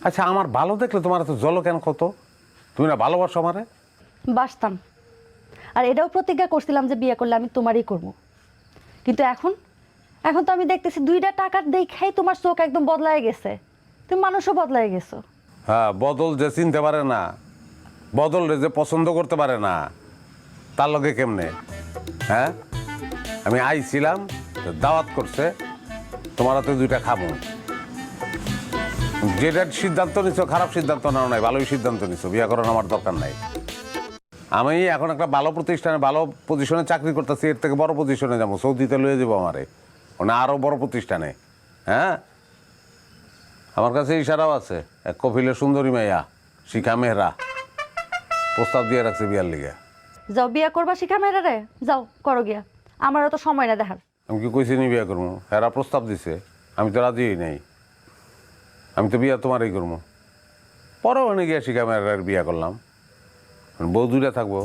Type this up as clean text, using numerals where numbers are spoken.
আচ্ছা, আমার ভালো দেখলে তোমার এত জল কেন কত? তুমি না ভালোবাসো আমারে? বাসতাম, আর এটাও প্রতিজ্ঞা করছিলাম যে বিয়ে করলে আমি তোমারই করব। কিন্তু এখন এখন তো আমি দেখতেছি দুইটা টাকার দেখাই তোমার চোখ একদম বদলায় গেছে, তুমি মানুষও বদলায় গেছো। হ্যাঁ, বদল যে চিনতে পারে না, বদল যে পছন্দ করতে পারে না, তার লগে কেমনে? হ্যাঁ, আমি আইছিলাম, দাওয়াত করছে, তোমার হাতে দুইটা খাবো। যেটা সিদ্ধান্ত নিছো খারাপ সিদ্ধান্ত নাও নাই, ভালোই সিদ্ধান্ত নিছো। বিয়ে করার আমার দরকার নাই। আমি এখন একটা ভালো প্রতিষ্ঠানে ভালো পজিশনে চাকরি করতেছি, এর থেকে বড় পজিশনে যাবো, সৌদিতে লয়ে যাবো আমারে, মানে আরো বড় প্রতিষ্ঠানে। হ্যাঁ, আমার কাছে ইশারাও আছে, এক কপিলের সুন্দরী মেয়া শিখা মেহরা প্রস্তাব দিয়ে রাখছে বিয়ার লিগে। যাও বিয়ে করবা শিখা মেয়েরা রে, যাও করো গিয়া, আমারও তো সময় না দেখার। আমি কি কইছি নি বিয়ে করবো? এরা প্রস্তাব দিছে, আমি তো রাজি নাই। আমি তো বিয়া তোমারই করবো। পরে ওখানে গিয়া শিখা মেয়েরার বিয়া করলাম, বউ দুইটা থাকবো।